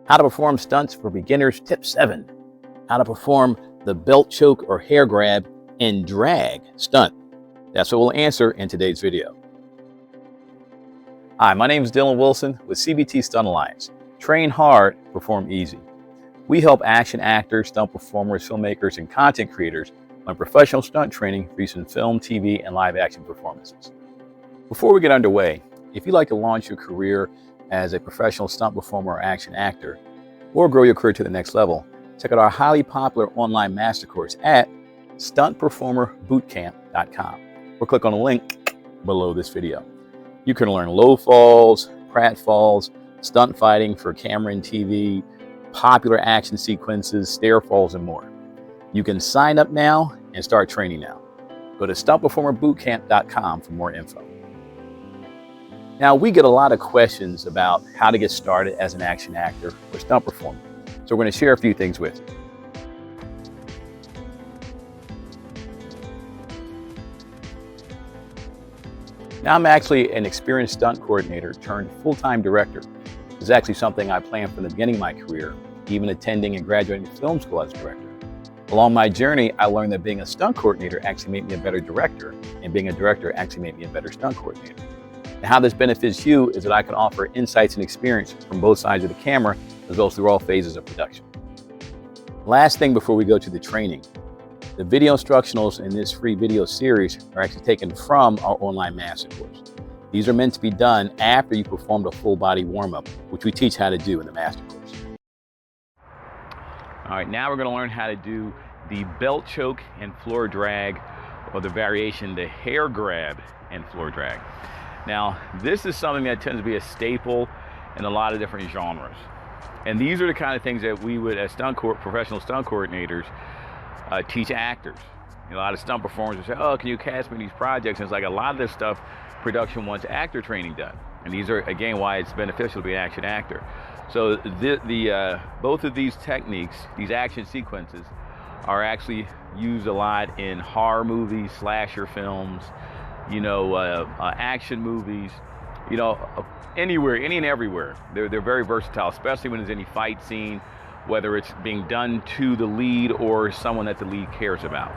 How to perform stunts for beginners, tip 7. How to perform the belt choke or hair grab and drag stunt. That's what we'll answer in today's video. Hi, my name is Dylan Wilson with CBT Stunt Alliance. Train hard, perform easy. We help action actors, stunt performers, filmmakers, and content creators on professional stunt training for use in film, TV, and live action performances. Before we get underway, if you'd like to launch your career as a professional stunt performer or action actor, or grow your career to the next level, check out our highly popular online master course at stuntperformerbootcamp.com, or click on the link below this video. You can learn low falls, pratfalls, stunt fighting for camera and TV, popular action sequences, stair falls, and more. You can sign up now and start training now. Go to stuntperformerbootcamp.com for more info. Now, we get a lot of questions about how to get started as an action actor or stunt performer. So we're going to share a few things with you. Now, I'm actually an experienced stunt coordinator turned full-time director. This is actually something I planned from the beginning of my career, even attending and graduating film school as a director. Along my journey, I learned that being a stunt coordinator actually made me a better director, and being a director actually made me a better stunt coordinator. And how this benefits you is that I can offer insights and experience from both sides of the camera, as well as through all phases of production. Last thing before we go to the training, the video instructionals in this free video series are actually taken from our online master course. These are meant to be done after you performed a full body warm-up, which we teach how to do in the master course. All right, now we're going to learn how to do the belt choke and floor drag, or the variation, the hair grab and floor drag. Now, this is something that tends to be a staple in a lot of different genres. And these are the kind of things that we would, as professional stunt coordinators, teach actors. A lot of stunt performers will say, oh, can you cast me in these projects? And it's like a lot of this stuff, production wants actor training done. And these are, again, why it's beneficial to be an action actor. So both of these techniques, these action sequences, are actually used a lot in horror movies, slasher films, action movies, anywhere, any and everywhere. They're very versatile, especially when there's any fight scene, whether it's being done to the lead or someone that the lead cares about.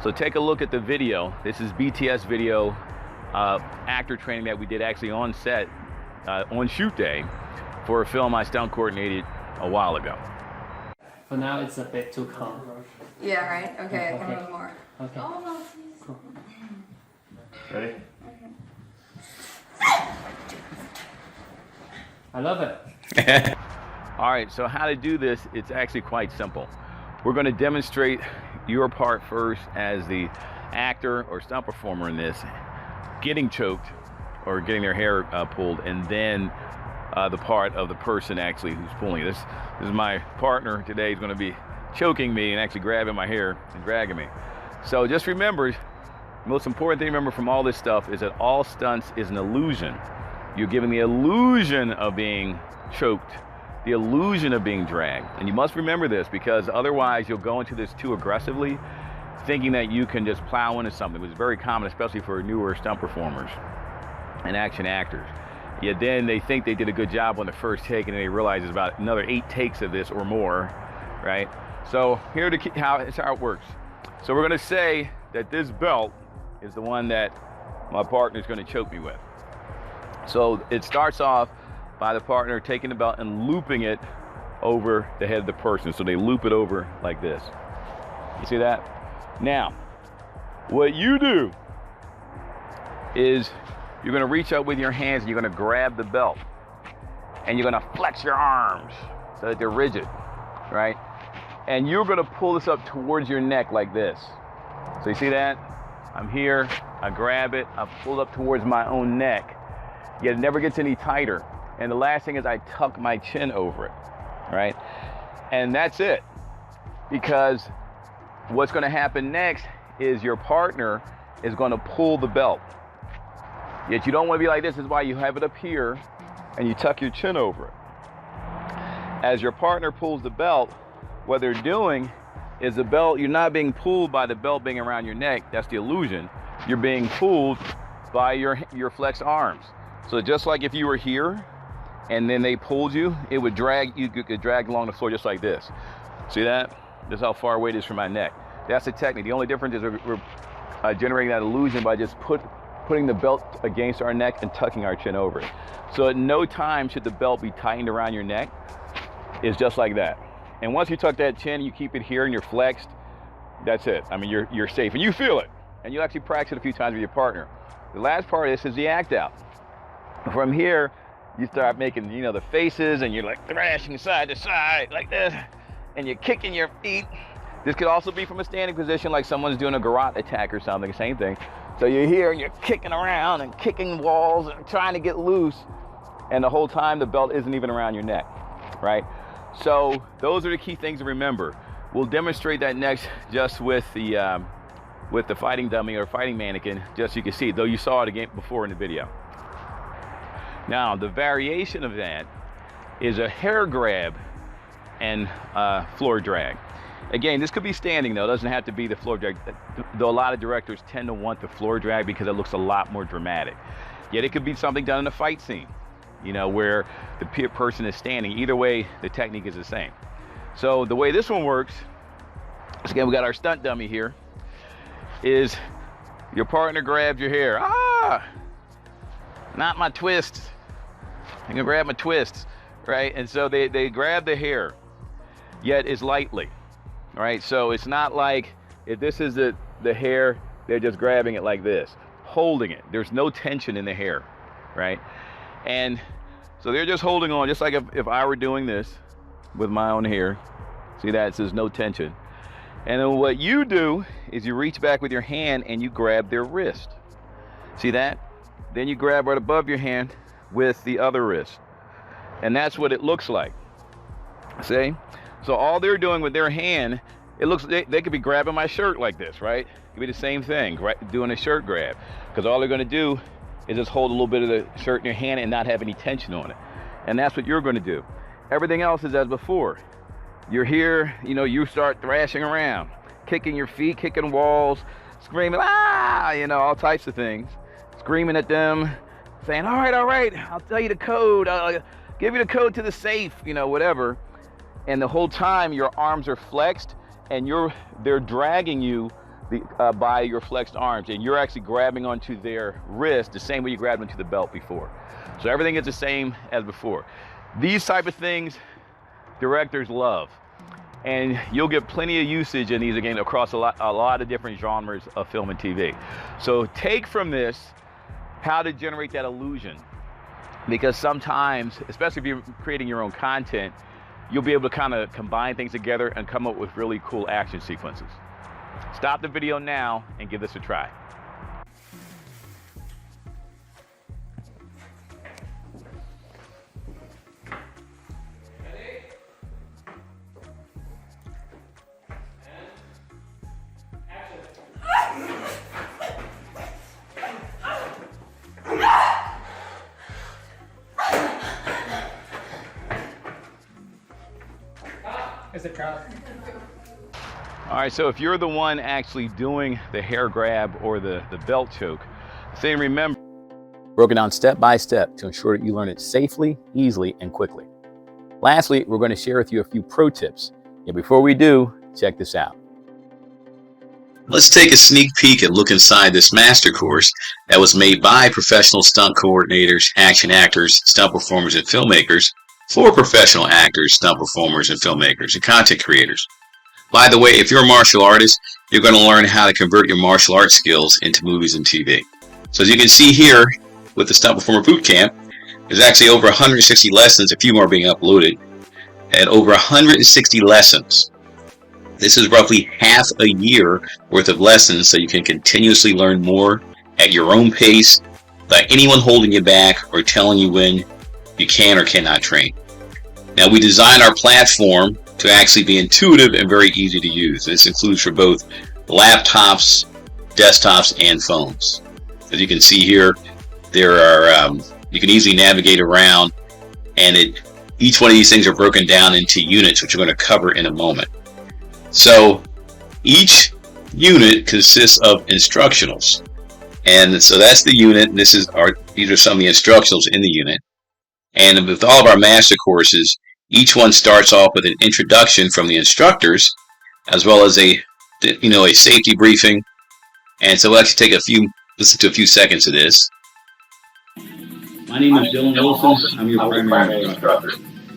So take a look at the video. This is BTS video, actor training that we did actually on set, on shoot day, for a film I stunt coordinated a while ago. For now, it's a bit too calm. Yeah, right? Okay, I can move more. Okay. Oh, no, please. Cool. Ready? I love it. All right, so how to do this, it's actually quite simple. We're going to demonstrate your part first as the actor or stunt performer in this, getting choked or getting their hair pulled, and then the part of the person actually who's pulling. This is my partner today. He's going to be choking me and actually grabbing my hair and dragging me. So just remember, the most important thing to remember from all this stuff is that all stunts is an illusion. You're given the illusion of being choked, the illusion of being dragged. And you must remember this, because otherwise you'll go into this too aggressively, thinking that you can just plow into something, which is very common, especially for newer stunt performers and action actors. Yet then they think they did a good job on the first take, and then they realize there's about another 8 takes of this or more, right? So here's how it works. So we're going to say that this belt is the one that my partner is going to choke me with. So it starts off by the partner taking the belt and looping it over the head of the person. So they loop it over like this. You see that? Now, what you do is you're going to reach out with your hands and you're going to grab the belt. And you're going to flex your arms so that they're rigid, right? And you're going to pull this up towards your neck like this. So you see that? I'm here, I grab it, I pull it up towards my own neck. Yet it never gets any tighter. And the last thing is I tuck my chin over it, right? And that's it. Because what's going to happen next is your partner is going to pull the belt. Yet you don't want to be like this. This is why you have it up here and you tuck your chin over it. As your partner pulls the belt, what they're doing is the belt, you're not being pulled by the belt being around your neck. That's the illusion. You're being pulled by your flexed arms. So just like if you were here and then they pulled you, it would drag you, could drag along the floor just like this. See that? This is how far away it is from my neck. That's the technique. The only difference is we're generating that illusion by just putting the belt against our neck and tucking our chin over it. So at no time should the belt be tightened around your neck. It's just like that. And once you tuck that chin, you keep it here and you're flexed, that's it. I mean, you're safe and you feel it. And you actually practice it a few times with your partner. The last part of this is the act out. From here, you start making, you know, the faces, and you're like thrashing side to side like this, and you're kicking your feet. This could also be from a standing position, like someone's doing a garrote attack or something, same thing. So you're here and you're kicking around and kicking walls and trying to get loose, and the whole time the belt isn't even around your neck, right? So those are the key things to remember. We'll demonstrate that next just with the fighting dummy or fighting mannequin, just so you can see it, though you saw it again before in the video. Now, the variation of that is a hair grab and floor drag. Again, this could be standing though, it doesn't have to be the floor drag, though a lot of directors tend to want the floor drag because it looks a lot more dramatic. Yet it could be something done in a fight scene, you know, where the person is standing. Either way, the technique is the same. So the way this one works, is again, we got our stunt dummy here, is your partner grabs your hair. Ah, not my twists. I'm gonna grab my twists, right? And so they grab the hair, yet it's lightly, right? So it's not like if this is the hair, they're just grabbing it like this, holding it. There's no tension in the hair, right? And so they're just holding on, just like if I were doing this with my own hair. See that? It says no tension. And then what you do is you reach back with your hand and you grab their wrist. See that? Then you grab right above your hand with the other wrist. And that's what it looks like. See? So all they're doing with their hand, it looks, they could be grabbing my shirt like this, right? It could be the same thing, right? Doing a shirt grab. Because all they're going to do is just hold a little bit of the shirt in your hand and not have any tension on it. And that's what you're going to do. Everything else is as before. You're here, you know, you start thrashing around, kicking your feet, kicking walls, screaming, ah, you know, all types of things. Screaming at them, saying, all right, I'll tell you the code. I'll give you the code to the safe, you know, whatever. And the whole time your arms are flexed and they're dragging you by your flexed arms, and you're actually grabbing onto their wrist the same way you grabbed onto the belt before. So everything is the same as before. These type of things directors love, and you'll get plenty of usage in these again across a lot of different genres of film and TV. So take from this how to generate that illusion, because sometimes, especially if you're creating your own content, you'll be able to kind of combine things together and come up with really cool action sequences. Stop the video now and give this a try. It's a trap. All right, so if you're the one actually doing the hair grab or the belt choke, then remember, broken down step by step to ensure that you learn it safely, easily, and quickly. Lastly, we're going to share with you a few pro tips. And before we do, check this out. Let's take a sneak peek and look inside this master course that was made by professional stunt coordinators, action actors, stunt performers, and filmmakers for professional actors, stunt performers, and filmmakers, and content creators. By the way, if you're a martial artist, you're going to learn how to convert your martial arts skills into movies and TV. So as you can see here with the Stunt Performer Bootcamp, there's actually over 160 lessons, a few more being uploaded, and over 160 lessons. This is roughly half a year worth of lessons, so you can continuously learn more at your own pace without anyone holding you back or telling you when you can or cannot train. Now, we designed our platform to actually be intuitive and very easy to use. This includes for both laptops, desktops, and phones. As you can see here, there are you can easily navigate around, and each one of these things are broken down into units, which we're going to cover in a moment. So each unit consists of instructionals, and so that's the unit. These are some of the instructionals in the unit. And with all of our master courses, each one starts off with an introduction from the instructors, as well as a safety briefing. And so we'll actually listen to a few seconds of this. My name is Dylan Wilson. I'm your primary instructor.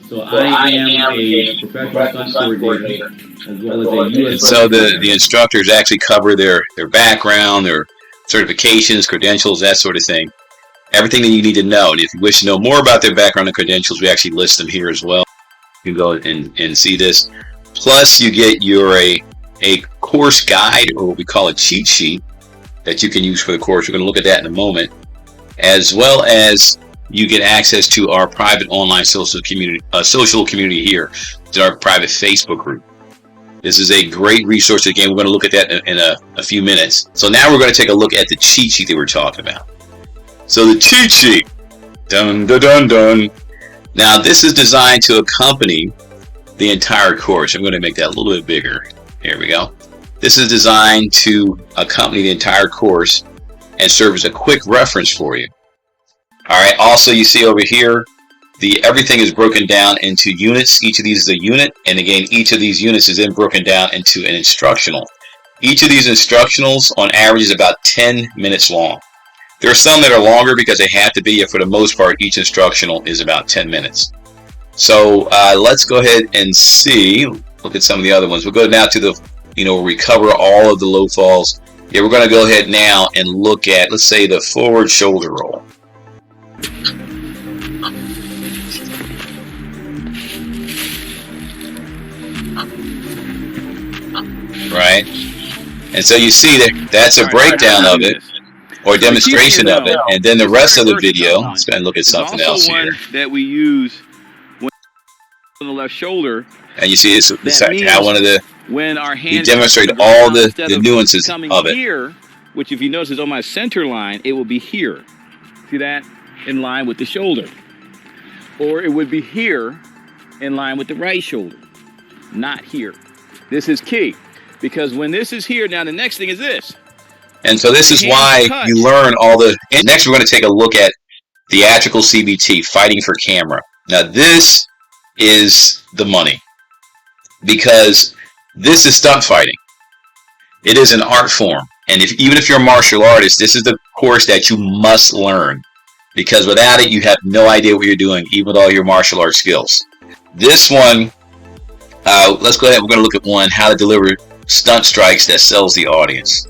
So I am a professional stunt coordinator, as well as a U.S. And so the instructors actually cover their background, their certifications, credentials, that sort of thing. Everything that you need to know. And if you wish to know more about their background and credentials, we actually list them here as well. You can go and see this. Plus, you get a course guide, or what we call a cheat sheet, that you can use for the course. We're going to look at that in a moment. As well as you get access to our private online social community here. It's our private Facebook group. This is a great resource. Again, we're going to look at that in a few minutes. So now we're going to take a look at the cheat sheet that we're talking about. So the cheat sheet. Dun, dun, dun, dun. Now this is designed to accompany the entire course. I'm going to make that a little bit bigger. Here we go. This is designed to accompany the entire course and serve as a quick reference for you. All right. Also, you see over here, everything is broken down into units. Each of these is a unit, and again, each of these units is then broken down into an instructional. Each of these instructionals, on average, is about 10 minutes long. There are some that are longer because they have to be. For the most part, each instructional is about 10 minutes. So let's go ahead and look at some of the other ones. We'll go now to where we cover all of the low falls. Yeah, we're going to go ahead now and look at, let's say, the forward shoulder roll. Right? And so you see that's a breakdown of it, or demonstration of it, and then the rest of the video, let's go and look at something else here. That we use on the left shoulder. And you see this how one of the, when our hands, we demonstrate all the nuances of it. Here, which if you notice is on my center line, it will be here. See that? In line with the shoulder. Or it would be here in line with the right shoulder. Not here. This is key. Because when this is here, now the next thing is this. And so this is why you learn all the... And next we're going to take a look at theatrical CBT, fighting for camera. Now this is the money. Because this is stunt fighting. It is an art form. And even if you're a martial artist, this is the course that you must learn. Because without it, you have no idea what you're doing, even with all your martial arts skills. This one, let's go ahead. We're going to look at one, how to deliver stunt strikes that sells the audience.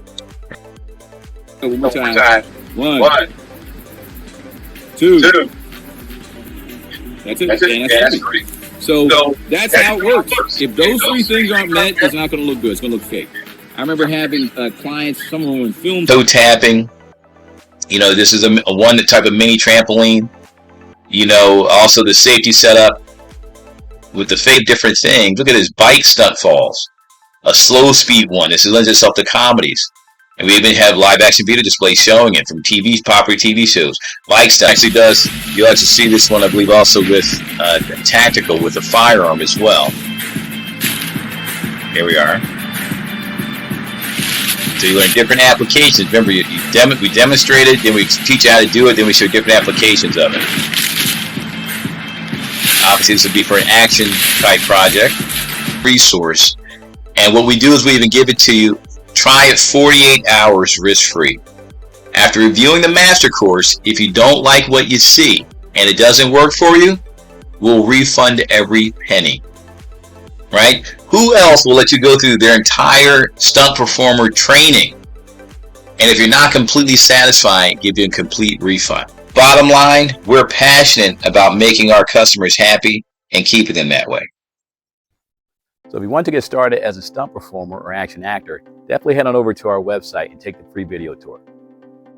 One more time. One. Two. That's it. That's three. So that's how it works. If those three things aren't met, it's not going to look good. It's going to look fake. I remember having clients, some of them in film. Toe tapping. This is a one type of mini trampoline. Also the safety setup with the fake different things. Look at this, bike stunt falls. A slow speed one. This lends itself to comedies. And we even have live action video displays showing it from popular TV shows. Bike stunt actually does. You'll actually see this one, I believe, also with tactical with a firearm as well. Here we are. So you learn different applications. Remember, we demonstrated, then we teach you how to do it, then we show different applications of it. Obviously, this would be for an action type project. Resource. And what we do is we even give it to you. Try it 48 hours risk-free. After reviewing the master course, if you don't like what you see and it doesn't work for you, we'll refund every penny. Right? Who else will let you go through their entire stunt performer training? And if you're not completely satisfied, give you a complete refund. Bottom line, we're passionate about making our customers happy and keeping them that way. So if you want to get started as a stunt performer or action actor, definitely head on over to our website and take the free video tour.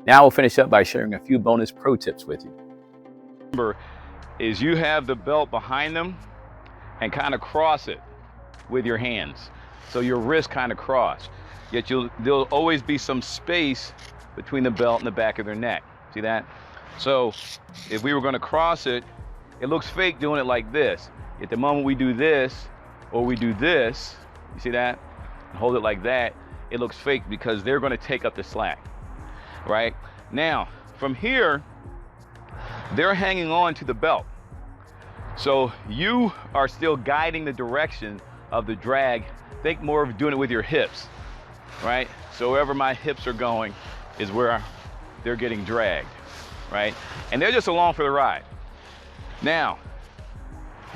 Now we'll finish up by sharing a few bonus pro tips with you. Remember, is you have the belt behind them and kind of cross it with your hands. So your wrists kind of cross. Yet there'll always be some space between the belt and the back of their neck. See that? So if we were going to cross it, it looks fake doing it like this. At the moment we do this, or we do this, you see that? And hold it like that, it looks fake because they're going to take up the slack, right? Now, from here, they're hanging on to the belt. So you are still guiding the direction of the drag. Think more of doing it with your hips, right? So wherever my hips are going is where they're getting dragged, right? And they're just along for the ride. Now,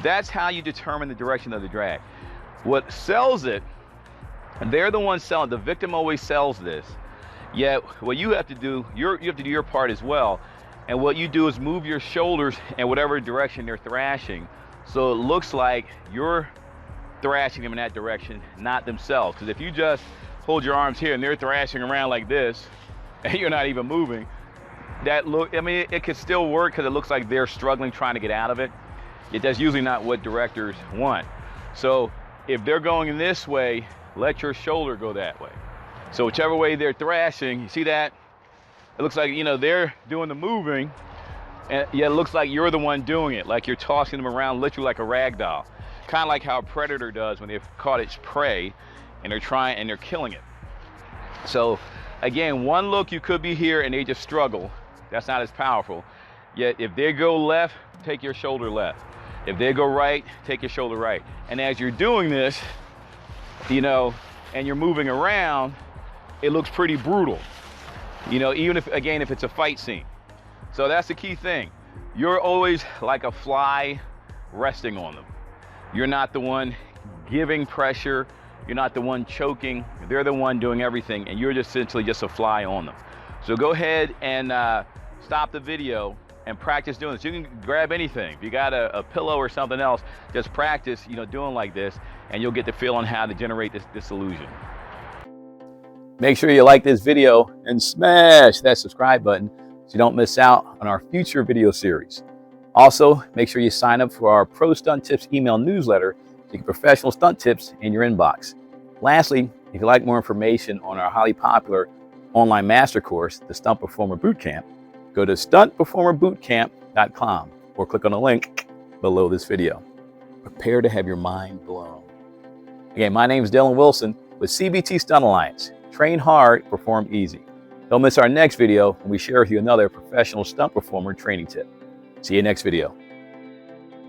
that's how you determine the direction of the drag. What sells it, they're the ones selling. The victim always sells this. Yet what you have to do, you have to do your part as well. And what you do is move your shoulders in whatever direction they're thrashing, so it looks like you're thrashing them in that direction, not themselves. Because if you just hold your arms here and they're thrashing around like this, and you're not even moving, it could still work because it looks like they're struggling trying to get out of it. Yet that's usually not what directors want. So if they're going this way, let your shoulder go that way. So whichever way they're thrashing, you see that? It looks like, they're doing the moving, and yet it looks like you're the one doing it, like you're tossing them around literally like a rag doll. Kind of like how a predator does when they've caught its prey and they're killing it. So again, one look you could be here and they just struggle. That's not as powerful. Yet if they go left, take your shoulder left. If they go right, take your shoulder right. And as you're doing this, and you're moving around, it looks pretty brutal. Even if it's a fight scene. So that's the key thing. You're always like a fly resting on them. You're not the one giving pressure. You're not the one choking. They're the one doing everything, and you're just essentially just a fly on them. So go ahead and stop the video and practice doing this. You can grab anything. If you got a pillow or something else, just practice, doing like this, and you'll get the feel on how to generate this illusion. Make sure you like this video and smash that subscribe button so you don't miss out on our future video series. Also, make sure you sign up for our Pro Stunt Tips email newsletter to get professional stunt tips in your inbox. Lastly, if you'd like more information on our highly popular online master course, the Stunt Performer Bootcamp, go to stuntperformerbootcamp.com or click on the link below this video. Prepare to have your mind blown. Again, my name is Dylan Wilson with CBT Stunt Alliance. Train hard, perform easy. Don't miss our next video when we share with you another professional stunt performer training tip. See you next video.